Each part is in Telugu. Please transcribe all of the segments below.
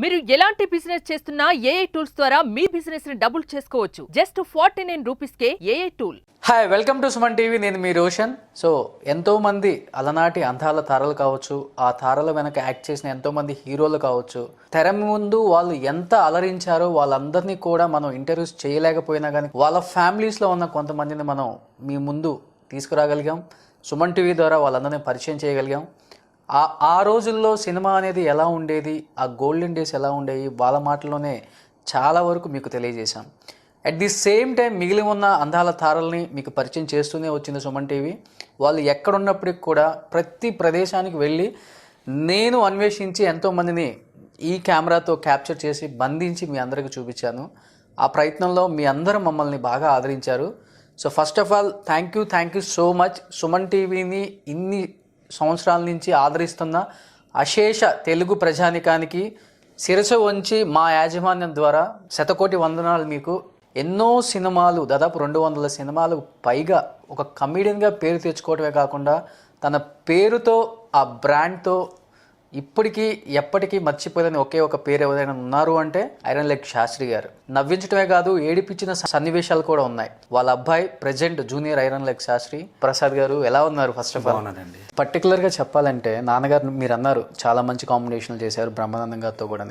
మీరు ఎలాంటి బిజినెస్ చేస్తున్నా ఏఐ టూల్స్ ద్వారా మీ బిజినెస్ ని డబుల్ చేసుకోవచ్చు. జస్ట్ 49 రూపీస్కే AI tool. Hi, welcome to Suman TV. నేను మీ రోషన్. సో ఎంతోమంది అలనాటి అందాల తారలు కావచ్చు, ఆ తారల వెనక యాక్ట్ చేసిన ఎంతోమంది హీరోలు కావచ్చు, తెర ముందు వాళ్ళు ఎంత అలరించారో వాళ్ళందరినీ కూడా మనం ఇంటర్వ్యూస్ చేయలేకపోయినా కానీ వాళ్ళ ఫ్యామిలీస్లో ఉన్న కొంతమందిని మనం మీ ముందు తీసుకురాగలిగాం. సుమన్ టీవీ ద్వారా వాళ్ళందరినీ పరిచయం చేయగలిగాం. ఆ రోజుల్లో సినిమా అనేది ఎలా ఉండేది, ఆ గోల్డెన్ డేస్ ఎలా ఉండేవి, వాళ్ళ మాటల్లోనే చాలా వరకు మీకు తెలియజేశాం. అట్ ది సేమ్ టైం మిగిలి ఉన్న అందాల తారల్ని మీకు పరిచయం చేస్తూనే వచ్చింది సుమన్ టీవీ. వాళ్ళు ఎక్కడున్నప్పటికి కూడా ప్రతి ప్రదేశానికి వెళ్ళి నేను అన్వేషించి ఎంతోమందిని ఈ కెమెరాతో క్యాప్చర్ చేసి బంధించి మీ అందరికీ చూపించాను. ఆ ప్రయత్నంలో మీ అందరూ మమ్మల్ని బాగా ఆదరించారు. So first of all thank you so much. Suman టీవీని ఇన్ని సంవత్సరాల నుంచి ఆదరిస్తున్న అశేష తెలుగు ప్రజానికానికి శిరసు వంచి మా యాజమాన్యం ద్వారా శతకోటి వందనాలు మీకు. ఎన్నో సినిమాలు, దాదాపు 200 సినిమాలు పైగా ఒక కమెడియన్గా పేరు తెచ్చుకోవటమే కాకుండా తన పేరుతో ఆ బ్రాండ్తో ఇప్పటికీ ఎప్పటికీ మర్చిపోలేని ఒకే ఒక పేరు ఎవరైనా ఉన్నారు అంటే ఐరన్ లెగ్ శాస్త్రి గారు. నవ్వించడమే కాదు, ఏడిపించిన సన్నివేశాలు కూడా ఉన్నాయి. వాళ్ళ అబ్బాయి present junior iron leg Sastri Prasad గారు ఎలా ఉన్నారు? ఫస్ట్ ఆఫ్ ఆల్ పర్టికులర్గా చెప్పాలంటే నాన్నగారు మీరు అన్నారు చాలా మంచి కాంబినేషన్లు చేశారు బ్రహ్మానందం గారితో కూడా.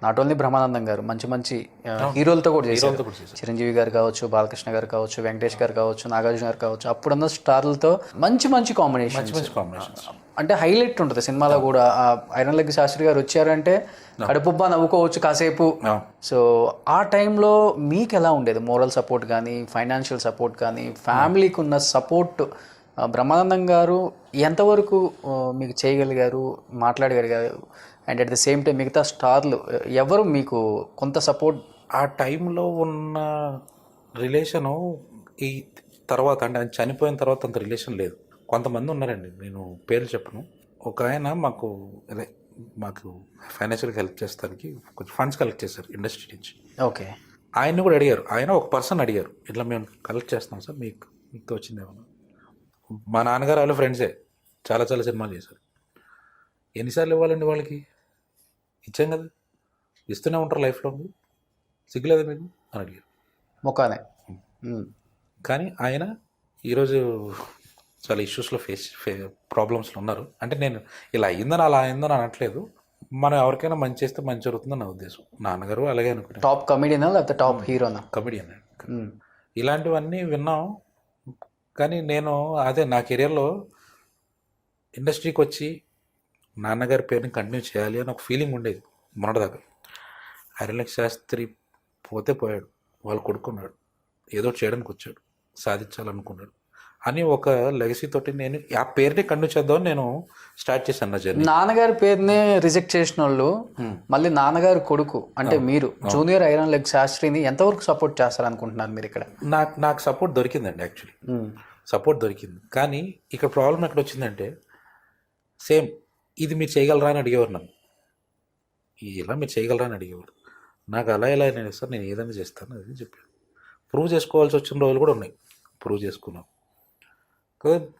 నాట్ ఓన్లీ బ్రహ్మానందం గారు, మంచి మంచి హీరోలతో కూడా చేశారు. చిరంజీవి గారు కావచ్చు, బాలకృష్ణ గారు కావచ్చు, వెంకటేష్ గారు కావచ్చు, నాగార్జున గారు కావచ్చు, అప్పుడున్న స్టార్లతో మంచి కాంబినేషన్ అంటే హైలైట్ ఉంటుంది సినిమాలో కూడా. ఐరన్ లెగ్ శాస్త్రి గారు వచ్చారంటే కడుపుబ్బా నవ్వుకోవచ్చు కాసేపు. సో ఆ టైంలో మీకు ఎలా ఉండేది? మోరల్ సపోర్ట్ కానీ, ఫైనాన్షియల్ సపోర్ట్ కానీ, ఫ్యామిలీకి ఉన్న సపోర్ట్ బ్రహ్మానందం గారు ఎంతవరకు మీకు చేయగలిగారు, మాట్లాడగలిగారు? And at the same time మిగతా స్టార్లు ఎవరు మీకు కొంత సపోర్ట్? ఆ టైంలో ఉన్న రిలేషను ఈ తర్వాత అంటే ఆయన చనిపోయిన తర్వాత అంత రిలేషన్ లేదు. కొంతమంది ఉన్నారండి, నేను పేర్లు చెప్పను. ఒక ఆయన మాకు ఫైనాన్షియల్గా హెల్ప్ చేస్తానికి కొంచెం ఫండ్స్ కలెక్ట్ చేశారు ఇండస్ట్రీ నుంచి. ఓకే. ఆయన్ని కూడా అడిగారు. ఆయన ఒక పర్సన్ అడిగారు, ఇట్లా మేము కలెక్ట్ చేస్తాం సార్, మీకు వచ్చిందేమన్నా. మా నాన్నగారు వాళ్ళ ఫ్రెండ్సే, చాలా సినిమాలు చేశారు. ఎన్నిసార్లు ఇవ్వాలండి వాళ్ళకి? ఇచ్చాం కదా, ఇస్తూనే ఉంటారు లైఫ్లో, సిగ్గులేదా మీకు అని అడిగారు. మొక్కనే. కానీ ఆయన ఈరోజు చాలా ఇష్యూస్లో ప్రాబ్లమ్స్లో ఉన్నారు. అంటే నేను ఇలా అయ్యిందని అలా అయిందని అనట్లేదు, మనం ఎవరికైనా మంచి చేస్తే మంచి జరుగుతుందని నా ఉద్దేశం. నాన్నగారు అలాగే అనుకుంటారు. టాప్ కమెడియనా లేకపోతే టాప్ హీరోనా? కమెడియన్. ఇలాంటివన్నీ విన్నాం. కానీ నేను అదే నా కెరియర్లో ఇండస్ట్రీకి వచ్చి నాన్నగారి పేరుని కంటిన్యూ చేయాలి అని ఒక ఫీలింగ్ ఉండేది మొన్నటిదాకా. ఐరన్ లెగ్ శాస్త్రి పోతే పోయాడు, వాళ్ళు కొడుకున్నాడు, ఏదో చేయడానికి వచ్చాడు, సాధించాలనుకున్నాడు అని ఒక లెగసీ తోటి నేను ఆ పేరుని కంటిన్యూ చేద్దామని నేను స్టార్ట్ చేశాను నా జర్నీ. నాన్నగారి పేరునే రిజెక్ట్ చేసిన వాళ్ళు మళ్ళీ నాన్నగారు కొడుకు అంటే మీరు జూనియర్ ఐరన్ లెగ్ శాస్త్రిని ఎంతవరకు సపోర్ట్ చేస్తారనుకుంటున్నారు మీరు ఇక్కడ? నాకు సపోర్ట్ దొరికిందండి, యాక్చువల్లీ సపోర్ట్ దొరికింది. కానీ ఇక్కడ ప్రాబ్లం ఎక్కడ వచ్చిందంటే, సేమ్ ఇది మీరు చేయగలరా అని అడిగేవారు నన్ను. ఇలా మీరు చేయగలరా అని అడిగేవారు. నాకు అలా ఎలా నేను సార్ నేను ఏదైనా చేస్తాను అది చెప్పాను. ప్రూవ్ చేసుకోవాల్సి వచ్చిన రోజులు కూడా ఉన్నాయి, ప్రూవ్ చేసుకున్నాం.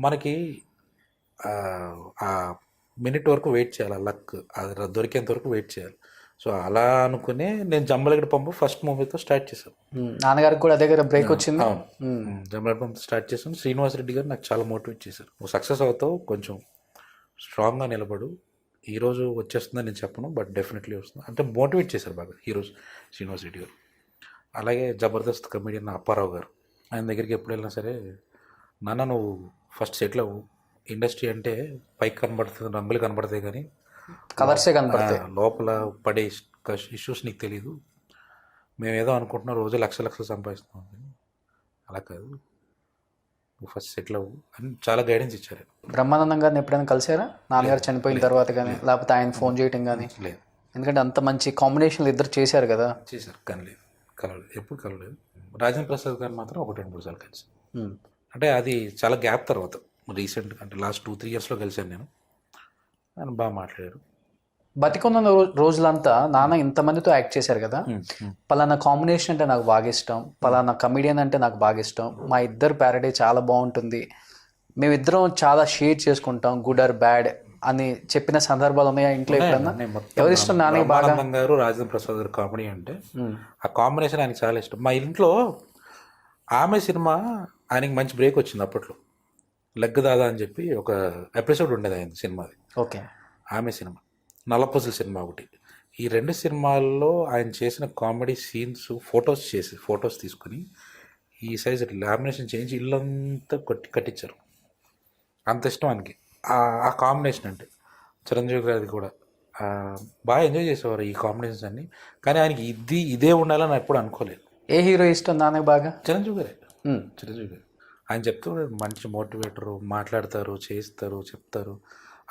మనకి ఆ మినిట్ వరకు వెయిట్ చేయాలి, ఆ లక్ అది దొరికేంత వరకు వెయిట్ చేయాలి. సో అలా అనుకునే నేను జంబలగడ్డ పంపు ఫస్ట్ మూవీతో స్టార్ట్ చేశాను. నాన్నగారికి కూడా అదే బ్రేక్ వచ్చింది. జంబలగడ్డ పంపు స్టార్ట్ చేశాను. శ్రీనివాస్ రెడ్డి గారు నాకు చాలా మోటివేట్ చేశారు. నువ్వు సక్సెస్ అవుతావు, కొంచెం స్ట్రాంగ్గా నిలబడు, ఈరోజు వచ్చేస్తుందని నేను చెప్పను, బట్ డెఫినెట్లీ వస్తుంది అంటే మోటివేట్ చేశారు బాగా హీరోస్ శ్రీనివాస్ రెడ్డి గారు. అలాగే జబర్దస్త్ కమెడియన్ అప్పారావు గారు, ఆయన దగ్గరికి ఎప్పుడు వెళ్ళినా సరే, నాన్న నువ్వు ఫస్ట్ సెటిల్ అవ్వు, ఇండస్ట్రీ అంటే పైకి కనబడుతుంది, రంగులు కనబడతాయి కానీ కలర్సే కనబడతాయి, లోపల పడే ఇష్యూస్ నీకు తెలీదు. మేము ఏదో అనుకుంటున్నాం రోజు లక్షలు సంపాదిస్తున్నాం, అలా కాదు, నువ్వు ఫస్ట్ సెటిల్ అవ్వు అని చాలా గైడెన్స్ ఇచ్చారు. బ్రహ్మానందం గారిని ఎప్పుడైనా కలిసారా? నాన్నగారు చనిపోయిన తర్వాత కానీ లేకపోతే ఆయన ఫోన్ చేయటం కానీ? లేదు, ఎందుకంటే అంత మంచి కాంబినేషన్లు ఇద్దరు చేశారు కదా. చేశారు కానీ కలవలేదు, ఎప్పుడు కలవలేదు. రాజేంద్ర ప్రసాద్ గారు మాత్రం 1-2 సార్లు కలిసి, అంటే అది చాలా గ్యాప్ తర్వాత రీసెంట్గా, అంటే లాస్ట్ 2-3 ఇయర్స్లో కలిసాను నేను. ఆయన బాగా మాట్లాడారు. బతికున్న రోజులంతా నాన్న ఇంతమందితో యాక్ట్ చేశారు కదా, పలానా కాంబినేషన్ అంటే నాకు బాగా ఇష్టం, పలానా కమెడియన్ అంటే నాకు బాగా ఇష్టం, మా ఇద్దరు ప్యారడీ చాలా బాగుంటుంది, మేమిద్దరం చాలా షేర్ చేసుకుంటాం, గుడ్ ఆర్ బ్యాడ్ అని చెప్పిన సందర్భాలు ఉన్నాయా ఇంట్లో ఎప్పుడన్నా? ఉన్నాయి మొత్తం. ఎవరి ఇష్టం నాన్నకి బాగా? బ్రహ్మానందం గారు, రాజేంద్ర ప్రసాద్ గారు కామెడీ అంటే ఆ కాంబినేషన్ ఆయనకి చాలా ఇష్టం. మా ఇంట్లో ఆమె సినిమా ఆయనకి మంచి బ్రేక్ వచ్చింది అప్పట్లో. లెగ్ దాదా అని చెప్పి ఒక ఎపిసోడ్ ఉండేది ఆయన సినిమాది. ఓకే. ఆమె సినిమా, నల్లపూసల సినిమా ఒకటి. ఈ 2 సినిమాల్లో ఆయన చేసిన కామెడీ సీన్స్ ఫొటోస్ తీసుకుని ఈ సైజ్ లామినేషన్ చేయించి ఇల్లంతా కట్టించారు. అంత ఇష్టం ఆయనకి ఆ కాంబినేషన్ అంటే. చిరంజీవి గారిది కూడా బాగా ఎంజాయ్ చేసేవారు ఈ కాంబినేషన్స్ అన్ని. కానీ ఆయనకి ఇదే ఉండాలని ఎప్పుడు అనుకోలేదు. ఏ హీరో ఇష్టం నాన్నకి బాగా? చిరంజీవి గారే. చిరంజీవి గారు ఆయన చెప్తూ మంచి మోటివేటరు, మాట్లాడతారు, చేస్తారు, చెప్తారు.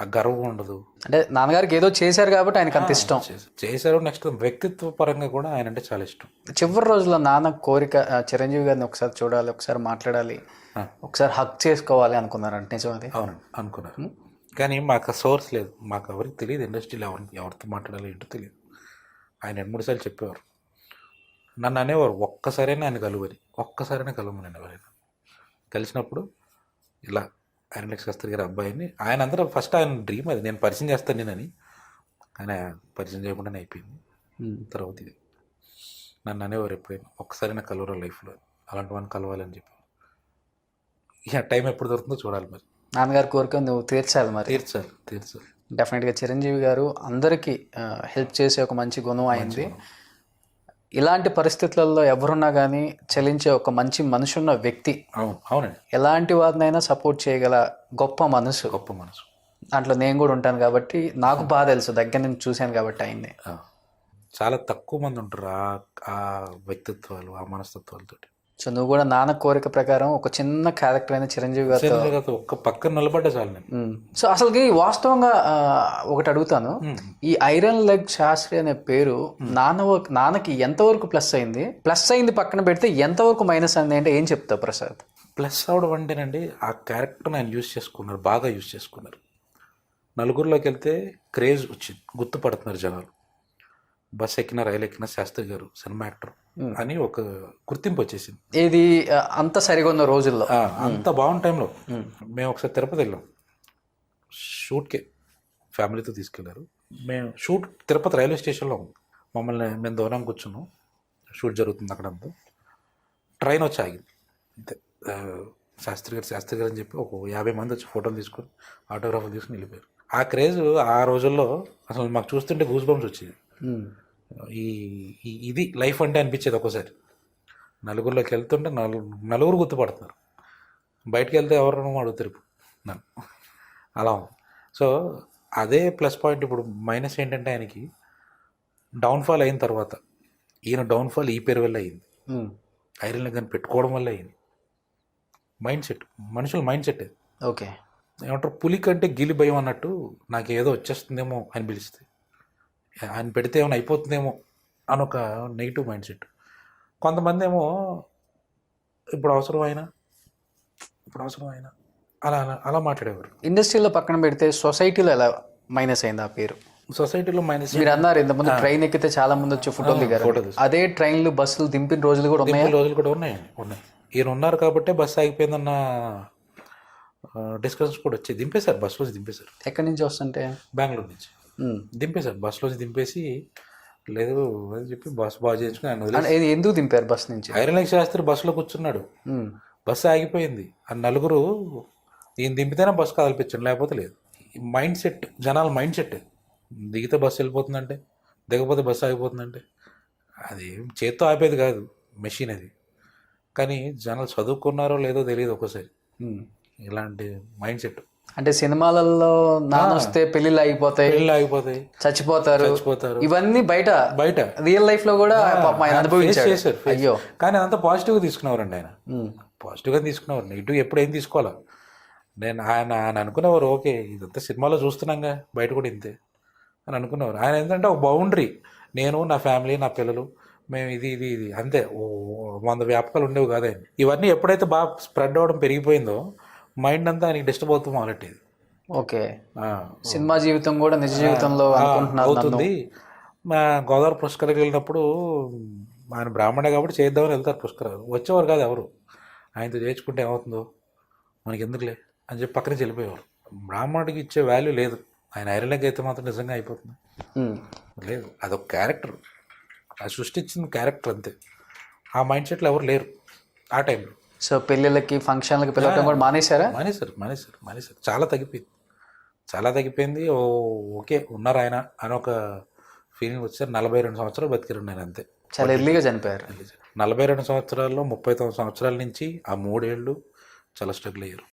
ఆ గర్వం ఉండదు. అంటే నాన్నగారికి ఏదో చేశారు కాబట్టి ఆయనకు అంత ఇష్టం. చేశారు. నెక్స్ట్ వ్యక్తిత్వ పరంగా కూడా ఆయన అంటే చాలా ఇష్టం. చివరి రోజుల్లో నాన్న కోరిక చిరంజీవి గారిని ఒకసారి చూడాలి, ఒకసారి మాట్లాడాలి, ఒకసారి హక్ చేసుకోవాలి అనుకున్నారంట, నిజం అది? అవునండి, అనుకున్నారు. కానీ మాకు సోర్స్ లేదు, మాకు ఎవరికి తెలియదు, ఇండస్ట్రీలో ఎవరితో మాట్లాడాలి ఏంటో తెలియదు. ఆయన 2-3 సార్లు చెప్పేవారు. నన్ను అనేవారు ఒక్కసారైనా ఆయన ఒక్కసారైనా కలవమని ఎవరైనా. కలిసినప్పుడు ఇలా ఐరన్లెక్స్ శాస్త్రి గారి అబ్బాయిని ఆయన అందరూ ఫస్ట్ ఆయన డ్రీమ్ అది, నేను పరిచయం చేస్తాను నేనని. కానీ పరిచయం చేయకుండానే అయిపోయింది. తర్వాత ఇది నన్ను అనేవారు ఎప్పుడైనా ఒక్కసారైనా కలవరా లైఫ్లో, అలాంటి వాడిని కలవాలని చెప్పి. ఇక టైం ఎప్పుడు దొరుకుతుందో చూడాలి మరి. నాన్నగారి కోరిక నువ్వు తీర్చాలి మరి. తీర్చాలి. డెఫినెట్గా చిరంజీవి గారు అందరికీ హెల్ప్ చేసే ఒక మంచి గుణం అయింది. ఇలాంటి పరిస్థితులలో ఎవరున్నా కానీ చలించే ఒక మంచి మనసున్న వ్యక్తి. అవునండి. ఎలాంటి వారినైనా సపోర్ట్ చేయగల గొప్ప మనసు. దాంట్లో నేను కూడా ఉంటాను కాబట్టి నాకు బాగా తెలుసు, దగ్గర నుంచి చూశాను కాబట్టి ఆయన్ని. చాలా తక్కువ మంది ఉంటారు ఆ వ్యక్తిత్వాలు, ఆ మనస్తత్వాలతో. సో నువ్వు కూడా నాన్న కోరిక ప్రకారం ఒక చిన్న క్యారెక్టర్ అయిన చిరంజీవి గారితో ఒక్క పక్కన నిలబడ్డా చాలు నేను. సో అసలుకి వాస్తవంగా ఒకటి అడుగుతాను, ఈ ఐరన్ లెగ్ శాస్త్రి అనే పేరు నాన్నకి ఎంతవరకు ప్లస్ అయింది పక్కన పెడితే ఎంతవరకు మైనస్ అయింది అంటే ఏం చెప్తావు ప్రసాద్? ప్లస్ అవడం అంటేనండి, ఆ క్యారెక్టర్ని ఆయన బాగా యూజ్ చేసుకున్నారు. నలుగురిలోకి వెళ్తే క్రేజ్ వచ్చింది, గుర్తుపడుతున్నారు జనాలు. బస్ ఎక్కిన, రైలు ఎక్కిన శాస్త్రి గారు సినిమా యాక్టర్ అని ఒక గుర్తింపు వచ్చేసింది. ఇది అంత సరిగా ఉన్న రోజుల్లో, అంత బాగున్న టైంలో మేము ఒకసారి తిరుపతి వెళ్ళాం షూట్కే, ఫ్యామిలీతో తీసుకెళ్లారు. మేము షూట్ తిరుపతి రైల్వే స్టేషన్లో మేము దూరం కూర్చున్నాం, షూట్ జరుగుతుంది అక్కడంతా. ట్రైన్ వచ్చి ఆగింది అంతే. శాస్త్రి గారు అని చెప్పి ఒక 50 మంది వచ్చి ఫోటోలు తీసుకొని ఆటోగ్రాఫ్లు తీసుకుని వెళ్ళిపోయారు. ఆ క్రేజ్ ఆ రోజుల్లో అసలు మాకు చూస్తుంటే గూస్ బంప్స్ వచ్చేది. ఇది లైఫ్ అంటే అనిపించేది ఒక్కోసారి. నలుగురిలోకి వెళ్తుంటే నలుగురు గుర్తుపడుతున్నారు, బయటకు వెళ్తే ఎవరు అడుగుతారు నన్ను, అలా ఉంది. సో అదే ప్లస్ పాయింట్. ఇప్పుడు మైనస్ ఏంటంటే ఆయనకి డౌన్ఫాల్ అయిన తర్వాత, ఈయన డౌన్ఫాల్ ఈ పేరు వల్ల అయింది, ఐరన్ లెగ్ అని పెట్టుకోవడం వల్ల అయింది. మనుషుల మైండ్ సెట్ అది. ఓకే, ఏమంటారు, పులి కంటే గిలి భయం అన్నట్టు. నాకు ఏదో వచ్చేస్తుందేమో అని పిలిస్తే, ఆయన పెడితే ఏమైనా అయిపోతుందేమో అని ఒక నెగిటివ్ మైండ్ సెట్. కొంతమంది ఏమో ఇప్పుడు అవసరమైనా అలా అలా మాట్లాడేవారు. ఇండస్ట్రీలో పక్కన పెడితే సొసైటీలో ఎలా మైనస్ అయింది ఆ పేరు? సొసైటీలో మైనస్ మీరు అన్నారు ఇంతకుముందు ట్రైన్ ఎక్కితే చాలా మంది వచ్చి ఫోటోలు దిగారు. అదే ట్రైన్లు బస్సులు దింపిన రోజులు కూడా ఉన్నాయి. ఈయన ఉన్నారు కాబట్టే బస్సు ఆగిపోయిందన్న డిస్కషన్స్ కూడా వచ్చాయి. దింపేశారు, బస్సులో దింపేశారు. ఎక్కడి నుంచి వస్తుంటే? బెంగళూరు నుంచి దింపేశారు, బస్సులో దింపేసి లేదు అని చెప్పి బస్సు బాగా చేయించుకుని ఆయన ఎందుకు దింపారు బస్సు నుంచి? ఐరన్ లెగ్ శాస్త్రి బస్సులో కూర్చున్నాడు, బస్సు ఆగిపోయింది. ఆ నలుగురు ఈయన దింపితేనే బస్సు కదిలిపించండి, లేకపోతే లేదు. మైండ్ సెట్, జనాల మైండ్ సెట్. దిగితే బస్సు వెళ్ళిపోతుందంటే, దిగపోతే బస్సు ఆగిపోతుందంటే, అది చేత్తో ఆపేది కాదు, మెషిన్ అది. కానీ జనాలు చదువుకున్నారో లేదో తెలియదు ఒక్కోసారి. ఇలాంటి మైండ్ సెట్. అంటే సినిమాలలో నాన్న వస్తే పెళ్లిళ్ళు ఆగిపోతాయి, చచ్చిపోతారు. ఇవన్నీ బయట రియల్ లైఫ్ లో కూడా అనుభవించారు. అయ్యో, కానీ అదంతా పాజిటివ్గా తీసుకునేవారండి ఆయన. పాజిటివ్గా తీసుకునేవారు, నెగిటివ్ ఎప్పుడు ఏం తీసుకోవాలా. ఆయన అనుకునేవారు, ఓకే ఇదంతా సినిమాలో చూస్తున్నాగా, బయట కూడా ఇంతే అని అనుకునేవారు. ఆయన ఏంటంటే ఒక బౌండరీ, నేను నా ఫ్యామిలీ నా పిల్లలు మేము ఇది అంతే. 100 వ్యాపకాలు ఉండేవి కాదు ఆయన. ఇవన్నీ ఎప్పుడైతే బాగా స్ప్రెడ్ అవ్వడం పెరిగిపోయిందో మైండ్ అంతా ఆయనకి డిస్టర్బ్ అవుతూ మొదలెట్టేది. ఓకే, సినిమా జీవితం కూడా నిజ జీవితంలో అవుతుంది. మా గోదావరి పుష్కరాలకు వెళ్ళినప్పుడు ఆయన బ్రాహ్మణే కాబట్టి చేద్దామని వెళ్తారు పుష్కరాలు. వచ్చేవారు కాదు ఎవరు, ఆయనతో చేర్చుకుంటే ఏమవుతుందో మనకి ఎందుకులే అని చెప్పి పక్కనే వెళ్ళిపోయేవారు. బ్రాహ్మణుడికి ఇచ్చే వాల్యూ లేదు ఆయన ఐరన్ లెగ్ అయితే మాత్రం నిజంగా అయిపోతుంది. లేదు, అదొక క్యారెక్టర్, అది సృష్టించిన క్యారెక్టర్ అంతే. ఆ మైండ్ సెట్లో ఎవరు లేరు ఆ టైంలో. సో పెళ్ళిళ్ళకి ఫంక్షన్లకి పిలవడం కూడా మానేశారా? మానేశారు. చాలా తగ్గిపోయింది. ఓకే ఉన్నారు ఆయన అని ఒక ఫీలింగ్ వచ్చారు. 42 సంవత్సరాలు బతికారు నేను అంతే. చాలా ఎర్లీగా చనిపోయారు. 42 సంవత్సరాల్లో 39 సంవత్సరాల నుంచి ఆ 3 ఏళ్ళు చాలా స్ట్రగుల్ అయ్యారు.